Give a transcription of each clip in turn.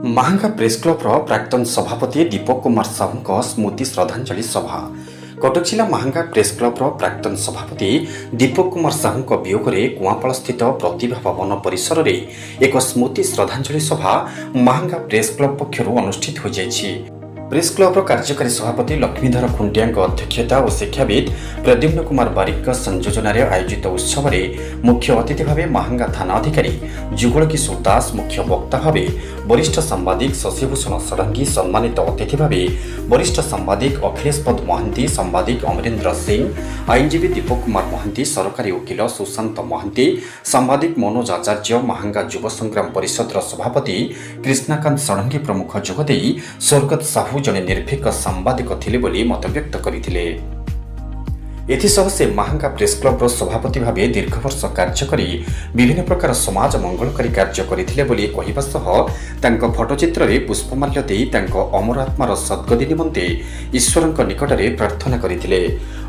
Mahanga press club प्राक्तन सभापति दीपक कुमार साहू स्मृति श्रद्धांजलि सभा कटक जिला महांगा प्रेस क्लब प्राक्तन सभापति दीपक कुमार साहू वियोग में कुआपाड़ स्थित प्रतिभा भवन परिसर में एक स्मृति श्रद्धांजलि सभा महांगा प्रेस क्लब पक्षर अनुष्ठित हो जाइछि। प्रेस क्लब कार्यकारी सभापति लक्ष्मीधर खुंटिया अध्यक्षता और शिक्षाविद प्रद्युम्न कुमार बारिक संयोजन आयोजित उत्सव में मुख्य अतिथि भाव महांगा थाना अधिकारी जुगल किशोर दास, मुख्य वक्ता भाव वरिष्ठ सांबादिक शशिभूषण षडंगी, सम्मानित अतिथि भाव वरिष्ठ सांबादिक अखिलेश पद महांती, सांबादिक अमरेन्द्र सिंह, आईनजीवी दीपक कुमार महांती, सरकारी वकिल सुशांत महांती, सांबादिक मनोज आचार्य, महांगा युव संग्राम परिषद सभापति कृष्णकांत षडंगी प्रमुख जोगदे स्वर्गत साहू जने निर्भीक सांबादिक थिले बोली मत व्यक्त करथिले। एथिसह से महांगा प्रेस क्लब सभापति भाव दीर्घ वर्ष कार्य करी विभिन्न प्रकार समाज मंगलकारी कार्य करथिले बोली कहिबा सह तांको फोटोचित्र रे पुष्पमाल्य देई तांको अमर आत्मार सद्गति निमंते ईश्वरଙ୍କ निकटरे प्रार्थना करथिले।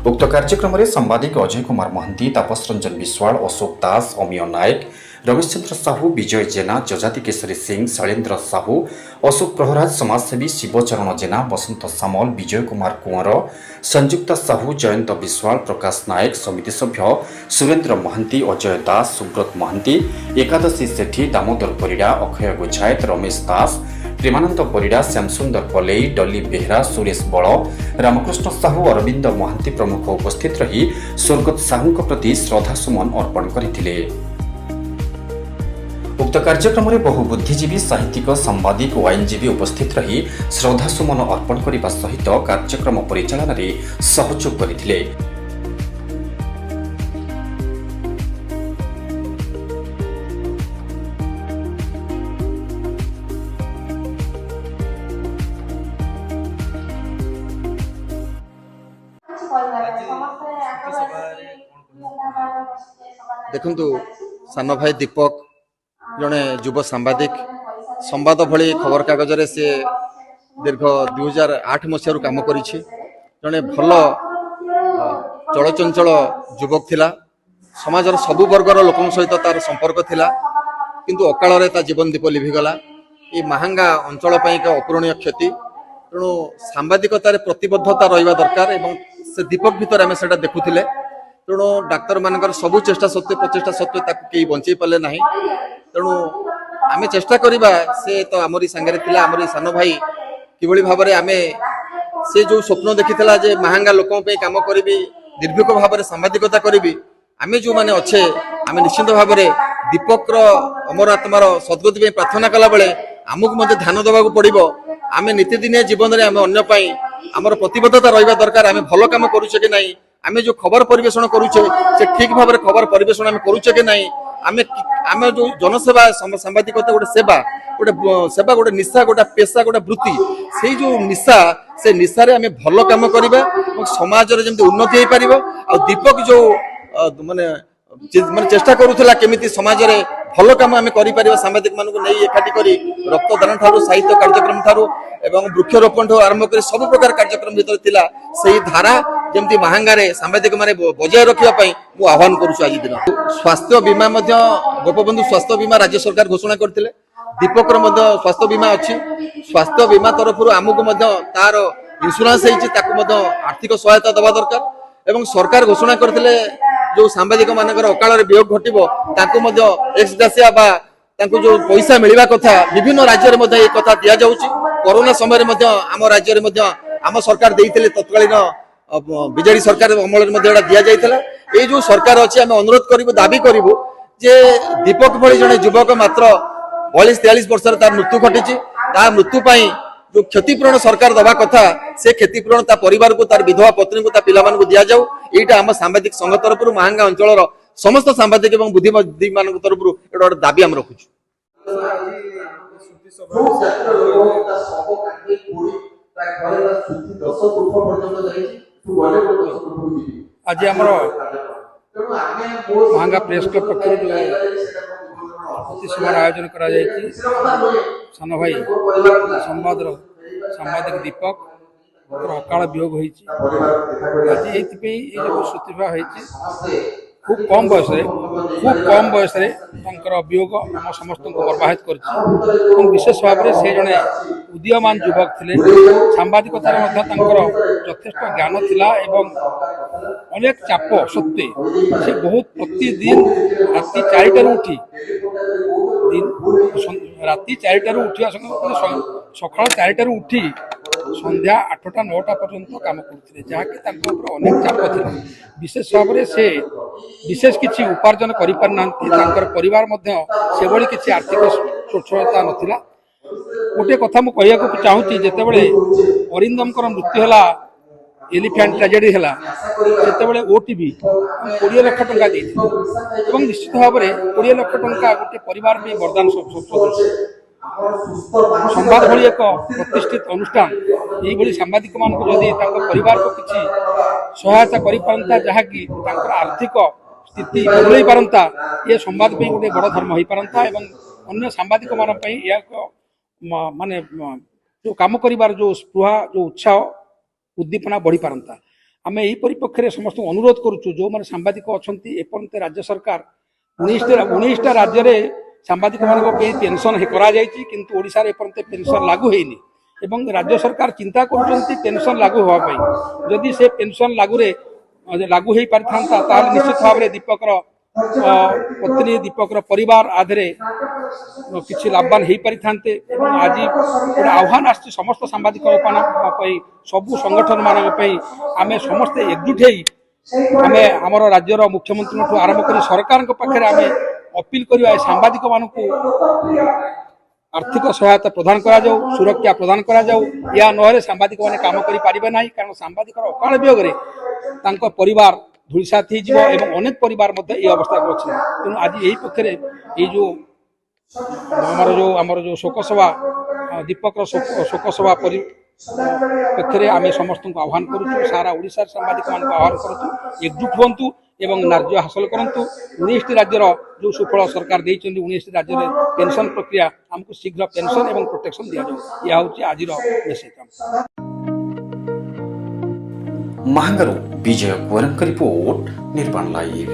उक्त कार्यक्रम रे सांबादिक अजय कुमार महांती, तापस रंजन विश्वाल, अशोक दास, अमिय नायक, रमेश चंद्र साहू, विजय जेना, जजाति केशरी सिंह, शैलेन्द्र साहू, अशोक प्रहराज, समाजसेवी शिवचरण जेना, बसंत सामल, विजय कुमार कुंवर, संयुक्ता साहू, जयंत विश्वाल, प्रकाश नायक, समिति सभ्य सुरेन्द्र महांती, अजय दास, सुब्रत महांती, एकादशी सेठी, दामोदर परिड़ा, अक्षय गोछायत, रमेश दास, प्रेमानंद परिड़ा, श्यामसुंदर पलेई, डली बेहरा, सुरेश बल, रामकृष्ण साहू, अरविंद महांती प्रमुख उपस्थित रही स्वर्गत साहू प्रति श्रद्धासुमन अर्पण करथिले। उक्त कार्यक्रम में बहु बुद्धिजीवी, साहित्यिक, सांबादिक और आईनजीवी उपस्थित रही श्रद्धासुमन अर्पण करने सहित कार्यक्रम परिचालन में सहयोग करथिले। देखंतु सान भाई दीपक जड़े युव सांबादिक संवाद भली खबर कागज से दीर्घ 2008 मसीह कम कर जड़े भल चलचंचल युवक थिला। समाजर सबु वर्गर लोक सहित तार संपर्क थिला, किंतु अकाल ता जीवन दीप लिभिगला। ये महांगा अंचल एक अपूरणीय क्षति। तेणु सांबादिकतार प्रतिबद्धता रहा दरकार एवं से दीपक भितर आम से देखुले। तेणु डाक्तर मानकर सबु चेष्टा सत्वे प्रचेषा सत्वे कई बंचई पारे ना। तेणु आम चेष्टा करवा से तो आमरी सांगे थिला, आमरी सान भाई किभली भाव में आम से जो स्वप्न देखी जे महांगा लोकों पे काम करी निर्भीक भाव में सांबादिकता करी आम जो मैंने अच्छे आम निश्चित भाव में दीपक अमर आत्मार सद्गति प्रार्थना कला बेले आमको ध्यान देवाक पड़ो। आम नीतिदिनिया जीवन में आम अन्य आमर प्रतिबद्धता रहा दरकार। आम भल कम करुचे कि नहीं, आम जो खबर परिवेषण करुचे से ठीक भाव में खबर परिवेषण आम करुचे कि नहीं, आम जो जनसेवा सांबादिकता गोटे सेवा गोटे निशा गोटे पेशा गोटे वृत्ति से जो निशा से निशा रे आम भल कम करवा समाज जमी उन्नति हो पार। आ दीपक जो माने चेष्टा करूला केमिति समाज रे भल कम आम कर सांबादिक मानक नहीं एकाठी करी रक्तदान ठारू साहित्य कार्यक्रम ठारू एवं वृक्षरोपण ठारू आरंभ कर सब प्रकार कार्यक्रम भीतर थिला सही धारा जमती महांगा रे सांबादिक माने बजाय रखिया पई मु आह्वान करूछु। आज दिन स्वास्थ्य बीमा मध्य गोपबंधु स्वास्थ्य बीमा राज्य सरकार घोषणा करथिले। दीपक रो मध्य स्वास्थ्य बीमा अछि। स्वास्थ्य बीमा तरफ आमको मध्य तार इंश्योरेंस हेछि ताकू मध्य आर्थिक सहायता दबा दरकार एवं सरकार घोषणा करथिले जो सांबादिक मानकर अकाल वियोग घटिबो ताकू मध्य एक्स ग्रेसिया बा ताकू जो पैसा मिलवा कथा विभिन्न राज्य रे मध्य ए कथा दिया जाउछि। कोरोना समय मध्य आम राज्य रे मध्य आम सरकार देइथिले तत्कालीन बीजेडी सरकार अमल मध्य दिया जाइथिला। ए जो सरकार अछि आम अनुरोध करिवु दाबी करिवु जे दीपक भली जने युवक मात्र 42-43 वर्ष तार मृत्यु घटिछि। ता मृत्यु पई जो क्षतिपूरण सरकार दबा कथा से क्षतिपूरण ता परिवार को तार विधवा पत्नी को ता पिला मान को दिया जाऊ। एटा आम सांबादिक संघ तरफ महांगा अंचल समस्त सांबादिक एवं बुद्धिजीवी मान तरफ एटा दाबी आम रखुछु। आज आमर महांगा प्रेस क्लब पक्ष सभार आयोजन करा सान भाई संवाद सांबादिक दीपक अकाल वियोग आज ये श्रुतिभा খুব কম বয়সରେ ତାଙ୍କର ବିୟୋଗ ଆମ ସମସ୍ତଙ୍କୁ ପ୍ରଭାବିତ କରିଛି ଏବଂ ବିଶେଷ ଭାବରେ ସେ ଜଣେ ଉଦୀୟମାନ ଯୁବକ ଥିଲେ। ସାମ୍ବାଦିକତାରେ ମଧ୍ୟ ତାଙ୍କର ଯଥେଷ୍ଟ ଜ୍ଞାନ ଥିଲା ଏବଂ ଅନେକ ଚାପ ସତ୍ତ୍ୱେ ସେ ବହୁତ ପ୍ରତିଦିନ ରାତି 4ଟାରୁ ଉଠି ଉଠିବା ସକାଳ 4ଟାରୁ ଉଠି ସନ୍ଧ୍ୟା 8ଟା 9ଟା ପର୍ଯ୍ୟନ୍ତ କାମ କରୁଥିଲେ, ଯାହାକି ତାଙ୍କ ଉପରେ ଅନେକ ଚାପ ଥିଲା। ବିଶେଷ ଭାବରେ ସେ ବିଶେଷ କିଛି ଉପାର୍ଜନ କରିପାରିନାହାନ୍ତି। ତାଙ୍କର ପରିବାର ମଧ୍ୟ ସେଭଳି କିଛି ଆର୍ଥିକ ସ୍ୱଚ୍ଛଳତା ନଥିଲା। ଗୋଟିଏ କଥା ମୁଁ କହିବାକୁ ଚାହୁଁଛି, ଯେତେବେଳେ ଅରିନ୍ଦମଙ୍କର ମୃତ୍ୟୁ ହେଲା, ଏଲିଫ୍ୟାଣ୍ଟ ଟ୍ରାଜେଡି ହେଲା, ସେତେବେଳେ OTV 20 ଲକ୍ଷ ଟଙ୍କା ଦେଇଥିଲେ ଏବଂ ନିଶ୍ଚିତ ଭାବରେ 20 ଲକ୍ଷ ଟଙ୍କା ଗୋଟିଏ ପରିବାର ପାଇଁ ବରଦାନ ସଦୃଶ। ସମ୍ବାଦ ଭଳି ଏକ ପ୍ରତିଷ୍ଠିତ ଅନୁଷ୍ଠାନ ଏଇଭଳି ସାମ୍ବାଦିକମାନଙ୍କୁ ଯଦି ତାଙ୍କ ପରିବାରକୁ କିଛି ସହାୟତା କରିପାରନ୍ତା, ଯାହାକି ତାଙ୍କର ଆର୍ଥିକ ସ୍ଥିତି ବଦଳାଇ ପାରନ୍ତା, ଏ ସମ୍ବାଦ ପାଇଁ ଗୋଟେ ବଡ଼ ଧର୍ମ ହୋଇପାରନ୍ତା ଏବଂ ଅନ୍ୟ ସାମ୍ବାଦିକମାନଙ୍କ ପାଇଁ ଏହା ଏକ ମାନେ ଯେଉଁ କାମ କରିବାର ଯେଉଁ ସ୍ପୃହା, ଯେଉଁ ଉତ୍ସାହ, ଉଦ୍ଦୀପନା ବଢ଼ିପାରନ୍ତା। ଆମେ ଏହି ପରିପ୍ରେକ୍ଷୀରେ ସମସ୍ତଙ୍କୁ ଅନୁରୋଧ କରୁଛୁ, ଯେଉଁମାନେ ସାମ୍ବାଦିକ ଅଛନ୍ତି, ଏପର୍ଯ୍ୟନ୍ତ ରାଜ୍ୟ ସରକାର 19ଟା ରାଜ୍ୟରେ ସାମ୍ବାଦିକମାନଙ୍କ ପାଇଁ ପେନସନ୍ କରାଯାଇଛି, କିନ୍ତୁ ଓଡ଼ିଶାରେ ଏପର୍ଯ୍ୟନ୍ତ ପେନସନ୍ ଲାଗୁ ହେଇନି ଏବଂ ରାଜ୍ୟ ସରକାର ଚିନ୍ତା କରୁଛନ୍ତି ପେନସନ୍ ଲାଗୁ ହେବା ପାଇଁ। ଯଦି ସେ ପେନସନ୍ ଲାଗୁ ହେଇପାରିଥାନ୍ତା, ତାହେଲେ ନିଶ୍ଚିତ ଭାବରେ ଦୀପକର ପତ୍ନୀ, ଦୀପକର ପରିବାର ଆଧରେ କିଛି ଲାଭବାନ ହେଇପାରିଥାନ୍ତେ। ଏବଂ ଆଜି ଗୋଟେ ଆହ୍ୱାନ ଆସିଛି ସମସ୍ତ ସାମ୍ବାଦିକମାନଙ୍କ ପାଇଁ, ସବୁ ସଂଗଠନମାନଙ୍କ ପାଇଁ, ଆମେ ସମସ୍ତେ ଏକଜୁଟ ହେଇ ଆମେ ଆମର ରାଜ୍ୟର ମୁଖ୍ୟମନ୍ତ୍ରୀଙ୍କଠୁ ଆରମ୍ଭ କରି ସରକାରଙ୍କ ପାଖରେ ଆମେ ଅପିଲ କରିବା, ସାମ୍ବାଦିକମାନଙ୍କୁ ଆର୍ଥିକ ସହାୟତା ପ୍ରଦାନ କରାଯାଉ, ସୁରକ୍ଷା ପ୍ରଦାନ କରାଯାଉ। ଏହା ନହେଲେ ସାମ୍ବାଦିକମାନେ କାମ କରିପାରିବେ ନାହିଁ, କାରଣ ସାମ୍ବାଦିକର ଅକାଳ ବିୟୋଗରେ ତାଙ୍କ ପରିବାର ଧୂଳିସାତ ହେଇଯିବ ଏବଂ ଅନେକ ପରିବାର ମଧ୍ୟ ଏହି ଅବସ୍ଥାକୁ ଅଛି। ତେଣୁ ଆଜି ଏହି ପକ୍ଷରେ ଏଇ ଯେଉଁ ଆମର ଯେଉଁ ଶୋକସଭା, ଦୀପକର ଶୋକସଭା ପକ୍ଷରେ ଆମେ ସମସ୍ତଙ୍କୁ ଆହ୍ୱାନ କରୁଛୁ, ସାରା ଓଡ଼ିଶାର ସାମ୍ବାଦିକମାନଙ୍କୁ ଆହ୍ୱାନ କରୁଛୁ, ଏକଜୁଟ ହୁଅନ୍ତୁ ଏବଂ ନ୍ୟାଯ୍ୟ ହାସଲ କରନ୍ତୁ। 19ଟି ରାଜ୍ୟର ଯେଉଁ ସୁଫଳ ସରକାର ଦେଇଛନ୍ତି, 19ଟି ରାଜ୍ୟରେ ପେନସନ୍ ପ୍ରକ୍ରିୟା, ଆମକୁ ଶୀଘ୍ର ପେନସନ୍ ଏବଂ ପ୍ରୋଟେକ୍ସନ୍ ଦିଆଯାଉ। ଏହା ହେଉଛି ଆଜିର ମେସେଜ। ମାହାଙ୍ଗାରୁ ବିଜୟ କୁଆରଙ୍କ ରିପୋର୍ଟ, ନିର୍ବାଣ ଲାଇଭ୍।